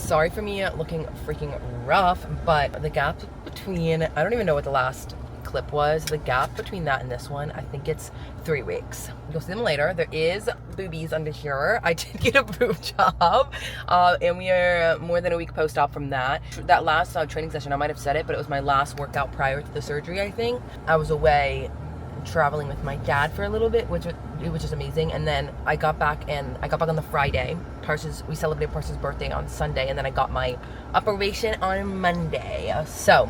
sorry for me looking freaking rough, but the gap between, I don't even know what the last clip was, the gap between that and this one, I think it's 3 weeks. You'll see them later. There is boobies under here. I did get a boob job, and we are more than a week post-op from that. That last training session, I might have said it, but it was my last workout prior to the surgery, I think. I was away traveling with my dad for a little bit, which is amazing, and then I got back on the Friday. We celebrated Parsons' birthday on Sunday, and then I got my operation on Monday. So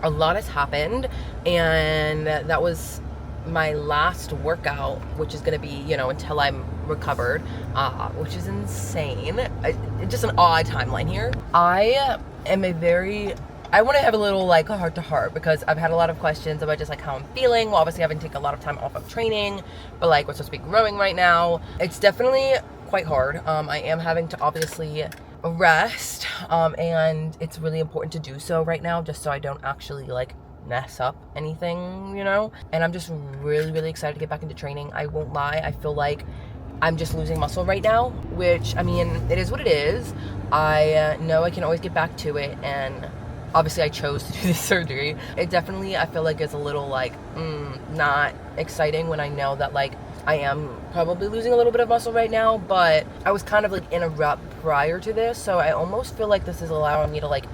a lot has happened, and that was my last workout, which is going to be, you know, until I'm recovered, which is insane. It's just an odd timeline here. I want to have a little like a heart to heart, because I've had a lot of questions about just like how I'm feeling. Well, obviously I haven't taken a lot of time off of training, but like we're supposed to be growing right now. It's definitely quite hard. I am having to obviously rest, and it's really important to do so right now, just so I don't actually like mess up anything, you know. And I'm just really excited to get back into training. I won't lie, I feel like I'm just losing muscle right now, which, I mean, it is what it is. I know I can always get back to it, and obviously I chose to do this surgery. It definitely, I feel like, is a little like not exciting when I know that like I am probably losing a little bit of muscle right now, but I was kind of like in a rut prior to this, so I almost feel like this is allowing me to like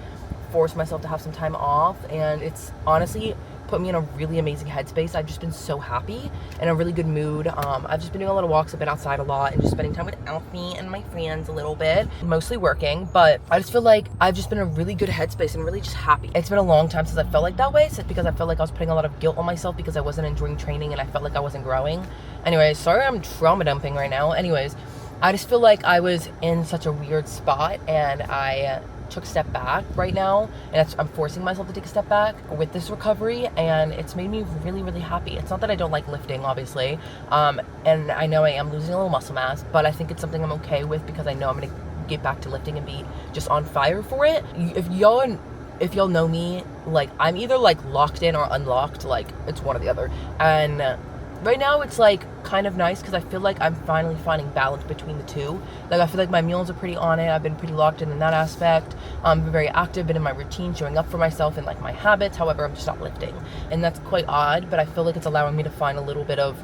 force myself to have some time off, and it's honestly put me in a really amazing headspace. I've just been so happy, in a really good mood. I've just been doing a lot of walks. I've been outside a lot and just spending time with Alfie and my friends a little bit, mostly working, but I just feel like I've just been in a really good headspace and really just happy. It's been a long time since I felt like that way, because I felt like I was putting a lot of guilt on myself because I wasn't enjoying training and I felt like I wasn't growing. Anyways, sorry I'm trauma dumping right now. Anyways, I just feel like I was in such a weird spot, and I took a step back right now, and I'm forcing myself to take a step back with this recovery, and it's made me really happy. It's not that I don't like lifting, obviously, and I know I am losing a little muscle mass, but I think it's something I'm okay with, because I know I'm gonna get back to lifting and be just on fire for it. If y'all know me, like, I'm either like locked in or unlocked, like it's one or the other, and right now it's like kind of nice, because I feel like I'm finally finding balance between the two. Like, I feel like my meals are pretty on it. I've been pretty locked in that aspect. I've been very active, been in my routine, showing up for myself and like my habits. However, I'm just not lifting, and that's quite odd, but I feel like it's allowing me to find a little bit of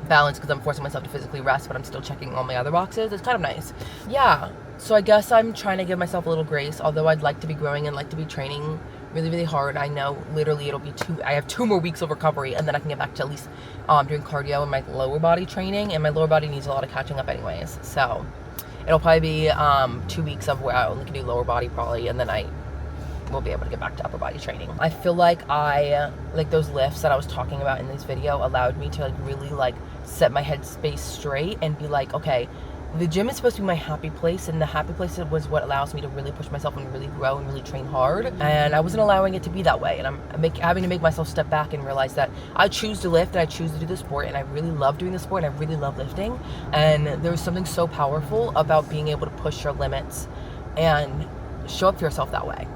balance, because I'm forcing myself to physically rest, but I'm still checking all my other boxes. It's kind of nice. Yeah, so I guess I'm trying to give myself a little grace, although I'd like to be growing and like to be training really hard. I know literally it'll be I have 2 more weeks of recovery, and then I can get back to at least doing cardio and my lower body training, and my lower body needs a lot of catching up anyways, so it'll probably be 2 weeks of where I only can do lower body probably, and then I will be able to get back to upper body training. I feel like those lifts that I was talking about in this video allowed me to like really like set my headspace straight and be like, okay, the gym is supposed to be my happy place, and the happy place was what allows me to really push myself and really grow and really train hard, and I wasn't allowing it to be that way, and I'm having to make myself step back and realize that I choose to lift and I choose to do the sport, and I really love doing the sport and I really love lifting, and there's something so powerful about being able to push your limits and show up for yourself that way.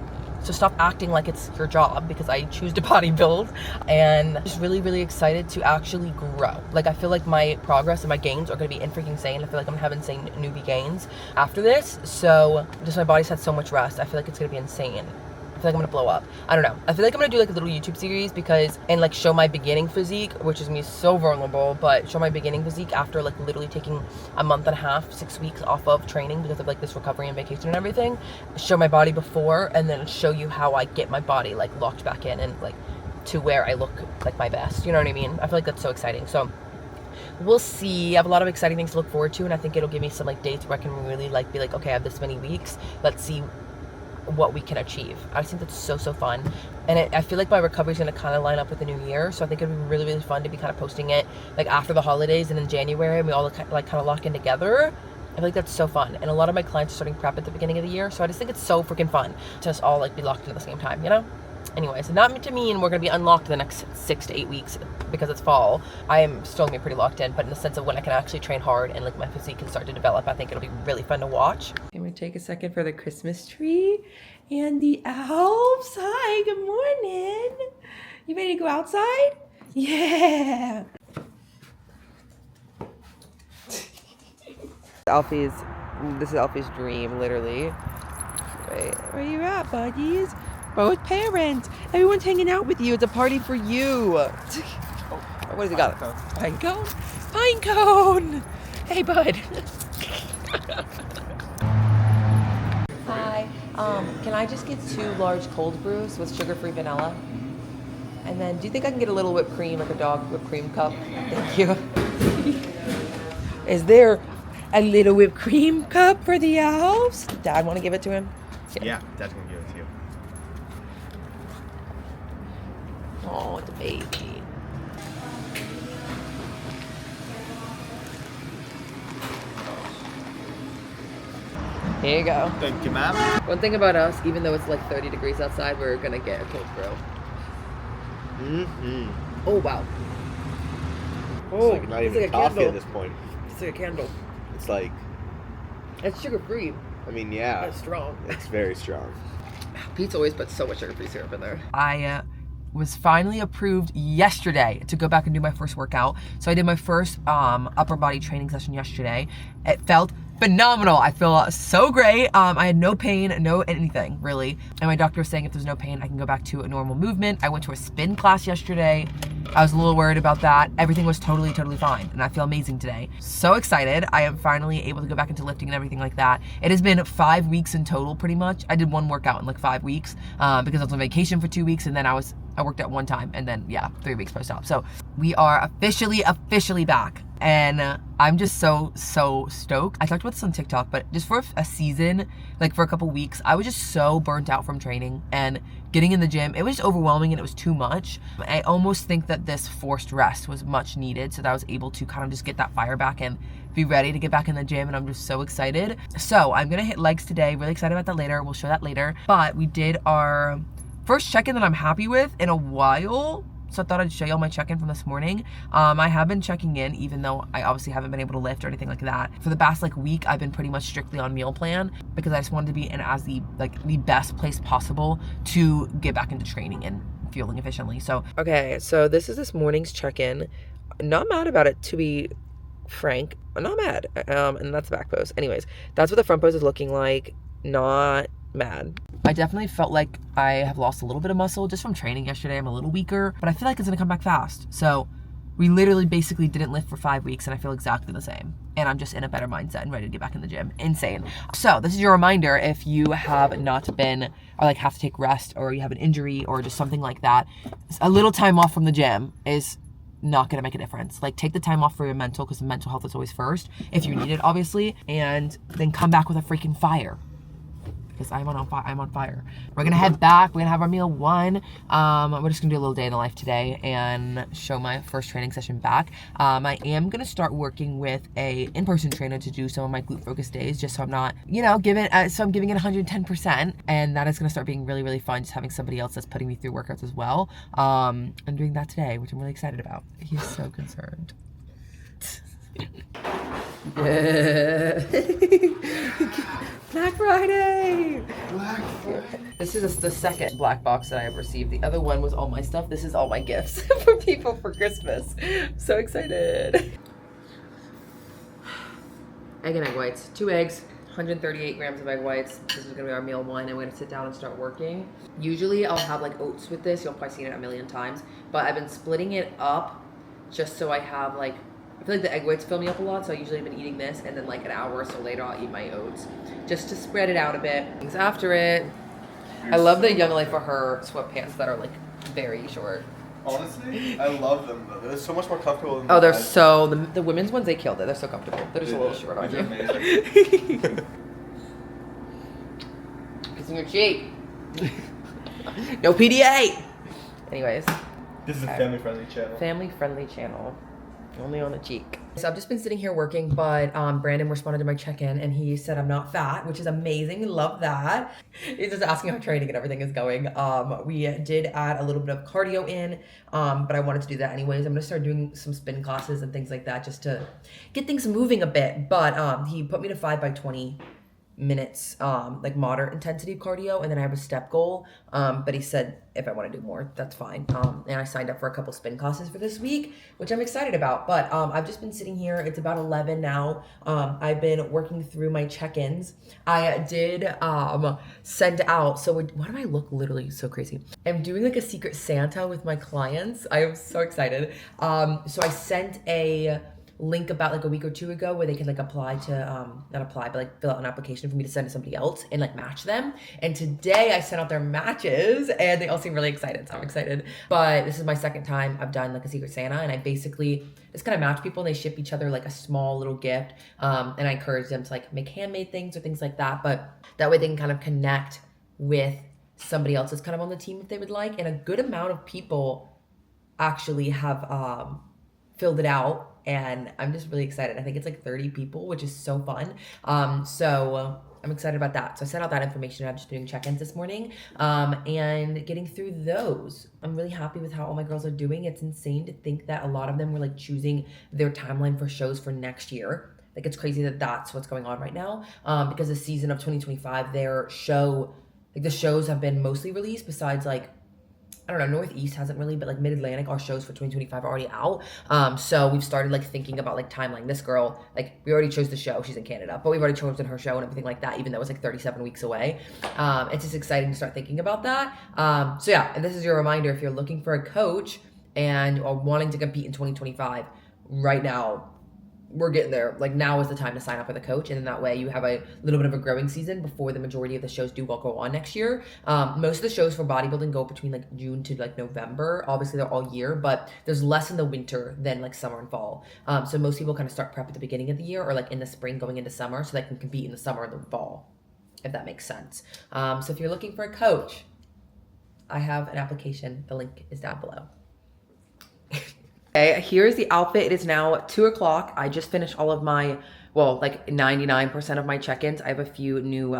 So stop acting like it's your job, because I choose to bodybuild, and I'm just really excited to actually grow. Like, I feel like my progress and my gains are going to be freaking insane. I feel like I'm having insane newbie gains after this, so just my body's had so much rest. I feel like it's going to be insane. I feel like I'm gonna blow up. I don't know. I feel like I'm gonna do like a little YouTube series, and like show my beginning physique, which is me so vulnerable, but show my beginning physique after like literally taking a month and a half, 6 weeks off of training because of like this recovery and vacation and everything. Show my body before, and then show you how I get my body like locked back in and like to where I look like my best. You know what I mean? I feel like that's so exciting. So we'll see. I have a lot of exciting things to look forward to, and I think it'll give me some like dates where I can really like be like, okay, I have this many weeks. Let's see what we can achieve. I just think that's so fun, and I feel like my recovery is going to kind of line up with the new year, so I think it'd be really fun to be kind of posting it like after the holidays and in January, and we all like kind of lock in together. I feel like that's so fun, and a lot of my clients are starting prep at the beginning of the year, so I just think it's so freaking fun to just all like be locked in at the same time, you know? Anyways, not to mean we're going to be unlocked the next 6 to 8 weeks because it's fall. I am still going to be pretty locked in, but in the sense of when I can actually train hard and like my physique can start to develop, I think it'll be really fun to watch. I'm going to take a second for the Christmas tree and the elves. Hi, good morning. You ready to go outside? Yeah. This is Alfie's dream, literally. Right, where you at, buddies? Both parents. Everyone's hanging out with you. It's a party for you. What has he got? Pine cone? Pine cone! Hey, bud. Hi. Can I just get 2 large cold brews with sugar-free vanilla? And then, do you think I can get a little whipped cream, like a dog whipped cream cup? Thank you. Is there a little whipped cream cup for the elves? Dad want to give it to him? Yeah, Dad's gonna give it to you. Oh, the baby. Here you go. Thank you, ma'am. One thing about us, even though it's like 30 degrees outside, we're gonna get a cold brew. Mm-hmm. Oh, wow. It's like not even like coffee candle. at this point. It's like a candle. It's like, It's sugar-free. I mean, yeah. It's strong. It's very strong. Pete's always puts so much sugar-free syrup in there. I was finally approved yesterday to go back and do my first workout. So I did my first upper body training session yesterday. It felt phenomenal. I feel so great. I had no pain, no anything really. And my doctor was saying if there's no pain, I can go back to a normal movement. I went to a spin class yesterday. I was a little worried about that. Everything was totally fine. And I feel amazing today. So excited. I am finally able to go back into lifting and everything like that. It has been 5 weeks in total pretty much. I did 1 workout in like 5 weeks because I was on vacation for 2 weeks and then I worked out 1 time and then 3 weeks post-op. So we are officially back. And I'm just so stoked. I talked about this on TikTok, but just for a season, like for a couple weeks, I was just so burnt out from training and getting in the gym. It was just overwhelming and it was too much. I almost think that this forced rest was much needed so that I was able to kind of just get that fire back and be ready to get back in the gym, and I'm just so excited. So I'm gonna hit legs today. Really excited about that later. We'll show that later. But we did our first check-in that I'm happy with in a while. So I thought I'd show y'all my check-in from this morning. I have been checking in, even though I obviously haven't been able to lift or anything like that. For the past week, I've been pretty much strictly on meal plan because I just wanted to be in as the best place possible to get back into training and fueling efficiently. So okay, so this is this morning's check-in. Not mad about it, to be frank. I'm not mad. And that's the back pose. Anyways, that's what the front pose is looking like. Not mad. I definitely felt like I have lost a little bit of muscle just from training yesterday. I'm a little weaker, but I feel like it's gonna come back fast. So we literally basically didn't lift for 5 weeks and I feel exactly the same. And I'm just in a better mindset and ready to get back in the gym. Insane. So this is your reminder, if you have not been, or have to take rest, or you have an injury or just something like that, a little time off from the gym is not gonna make a difference. Take the time off for your mental, because the mental health is always first, if you need it, obviously, and then come back with a freaking fire. Because I'm on fire. We're gonna head back. We're gonna have our meal 1. We're just gonna do a little day in the life today and show my first training session back. I am gonna start working with a in-person trainer to do some of my glute focus days, just so I'm not, giving it 110%. And that is gonna start being really fun, just having somebody else that's putting me through workouts as well. I'm doing that today, which I'm really excited about. He's so concerned. Yeah. Black Friday! This is the second black box that I have received. The other one was all my stuff. This is all my gifts for people for Christmas. So excited. Egg and egg whites. 2 eggs, 138 grams of egg whites. This is gonna be our meal 1, and we're gonna sit down and start working. Usually I'll have oats with this. You'll probably seen it a million times. But I've been splitting it up just so I have I feel like the egg whites fill me up a lot, so I usually have been eating this, and then an hour or so later I'll eat my oats, just to spread it out a bit. Things after it. I love the YoungLa for her sweatpants that are very short. Honestly, I love them though. They're so much more comfortable than they're so, the women's ones, they killed it. They're so comfortable. They're just a little short on you. Amazing. Kissing your cheek. No PDA! Anyways. This is a family-friendly channel. Family-friendly channel. Only on the cheek. So I've just been sitting here working, but Brandon responded to my check-in and he said I'm not fat, which is amazing. Love that. He's just asking how training and everything is going. We did add a little bit of cardio in, but I wanted to do that anyways. I'm gonna start doing some spin classes and things like that just to get things moving a bit. But he put me to 5 by 20 minutes, like moderate intensity cardio, and then I have a step goal. But he said if I want to do more, that's fine. And I signed up for a couple spin classes for this week, which I'm excited about. But I've just been sitting here. It's about 11 now. I've been working through my check-ins. I did send out. So why do I look literally so crazy? I'm doing like a secret Santa with my clients. I am so excited. So I sent a link about like a week or two ago where they can like apply to not apply but like fill out an application for me to send to somebody else and like match them. And today I sent out their matches and they all seem really excited, so I'm excited. But this is my second time I've done like a secret Santa, and I basically just kind of match people and they ship each other like a small little gift, and I encourage them to like make handmade things or things like that, but that way they can kind of connect with somebody else that's kind of on the team if they would like. And a good amount of people actually have filled it out, and I'm just really excited. I think it's like 30 people, which is so fun. So I'm excited about that. So I sent out that information. I'm just doing check-ins this morning, and getting through those. I'm really happy with how all my girls are doing. It's insane to think that a lot of them were like choosing their timeline for shows for next year. Like, it's crazy that that's what's going on right now, because the season of 2025, their show, like the shows have been mostly released besides like, I don't know, Northeast hasn't really, but like Mid-Atlantic, our shows for 2025 are already out. So we've started like thinking about like timeline. This girl, like we already chose the show. She's in Canada, but we've already chosen her show and everything like that, even though it's like 37 weeks away. It's just exciting to start thinking about that. So yeah, and this is your reminder, if you're looking for a coach and are wanting to compete in 2025, right now, we're getting there. Like, now is the time to sign up with a coach, and then that way you have a little bit of a growing season before the majority of the shows do go on next year. Most of the shows for bodybuilding go between like June to like November. Obviously they're all year, but there's less in the winter than like summer and fall. So most people kind of start prep at the beginning of the year or like in the spring going into summer, so they can compete in the summer and the fall, if that makes sense. So if you're looking for a coach, I have an application. The link is down below. Okay, here's the outfit. It is now 2 o'clock. I just finished all of my, well, like 99% of my check-ins. I have a few new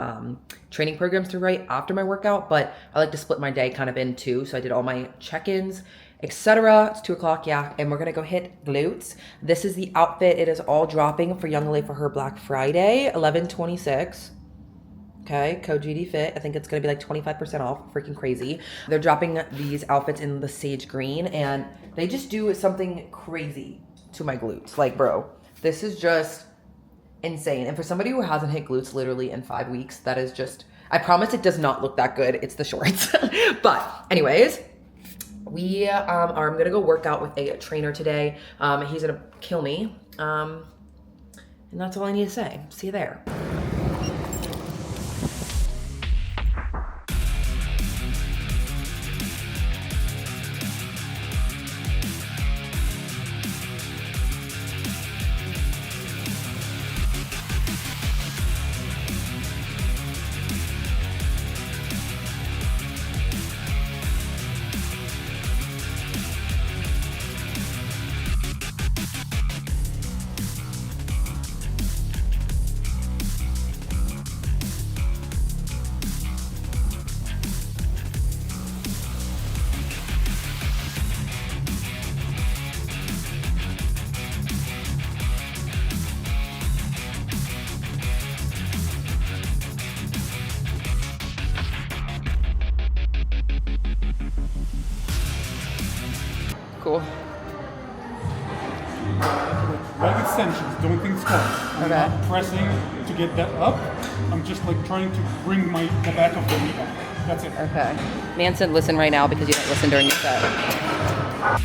training programs to write after my workout, but I like to split my day kind of in two. So I did all my check-ins, etc. It's 2 o'clock, yeah, and we're gonna go hit glutes. This is the outfit. It is all dropping for YoungLa for her Black Friday, 11/26. Okay, code GDFIT. I think it's gonna be like 25% off. Freaking crazy. They're dropping these outfits in the sage green, and they just do something crazy to my glutes. Like, bro, this is just insane. And for somebody who hasn't hit glutes literally in 5 weeks, that is just, I promise it does not look that good. It's the shorts. But anyways, we I'm gonna go work out with a trainer today. He's gonna kill me. And that's all I need to say. See you there. Cool. Leg extensions, don't think squats. I'm Okay. not pressing to get that up. I'm just like trying to bring the back of the knee back. That's it. Okay. Man said listen right now because you don't listen during your set.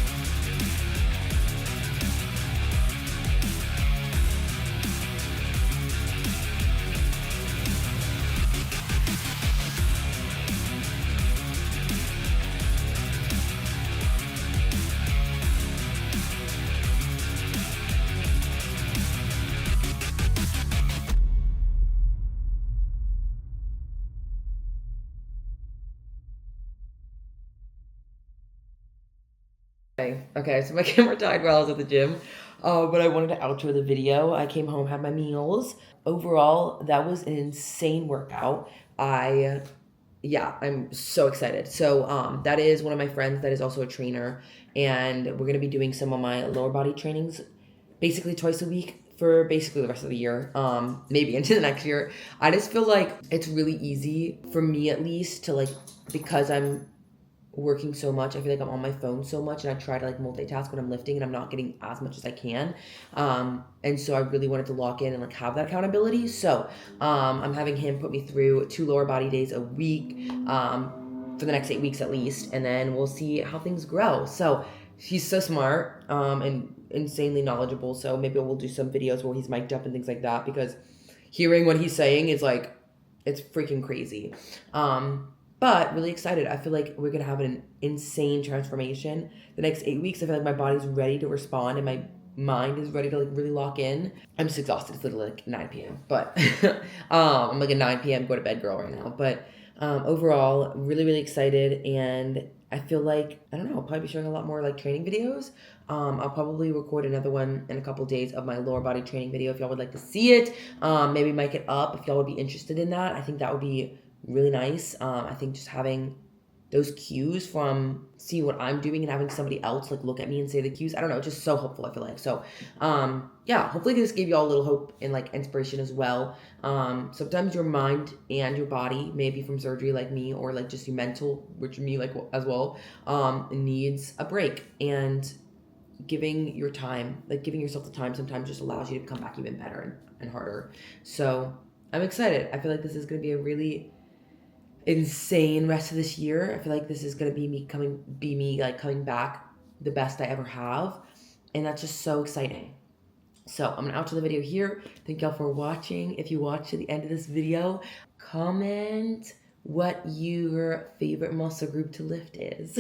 Okay, so my camera died while I was at the gym, but I wanted to outro the video. I came home, had my meals. Overall, that was an insane workout. Yeah, I'm so excited. So that is one of my friends that is also a trainer, and we're gonna be doing some of my lower body trainings basically twice a week for basically the rest of the year, maybe into the next year. I just feel like it's really easy for me, at least, to like, because I'm working so much, I feel like I'm on my phone so much, and I try to like multitask when I'm lifting, and I'm not getting as much as I can. And so I really wanted to lock in and like have that accountability. So I'm having him put me through 2 lower body days a week for the next 8 weeks at least, and then we'll see how things grow. So he's so smart and insanely knowledgeable. So maybe we'll do some videos where he's mic'd up and things like that, because hearing what he's saying is like, it's freaking crazy. But really excited. I feel like we're going to have an insane transformation the next 8 weeks. I feel like my body's ready to respond and my mind is ready to like really lock in. I'm just exhausted. It's literally like 9 p.m. But I'm like a 9 p.m. go to bed girl right now. But overall, really, really excited. And I feel like, I don't know, I'll probably be showing a lot more like training videos. I'll probably record another one in a couple days of my lower body training video if y'all would like to see it. Maybe mic it up if y'all would be interested in that. I think that would be really nice. I think just having those cues from seeing what I'm doing and having somebody else like look at me and say the cues, I don't know, just so helpful, I feel like. So yeah, hopefully this gave you all a little hope and like inspiration as well. Sometimes your mind and your body, maybe from surgery like me, or like just your mental, which me like as well, needs a break. And giving your time, like giving yourself the time, sometimes just allows you to come back even better and harder. So I'm excited. I feel like this is going to be a really insane rest of this year. I feel like this is going to be me coming back the best I ever have. And that's just so exciting. So I'm going to outro the video here. Thank y'all for watching. If you watch to the end of this video, comment what your favorite muscle group to lift is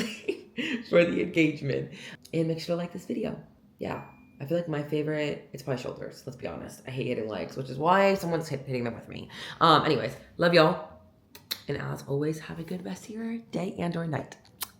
for the engagement. And make sure to like this video. Yeah. I feel like my favorite, it's probably shoulders. Let's be honest. I hate hitting legs, which is why someone's hitting them with me. Anyways, love y'all. And as always, have a good rest of your day and or night.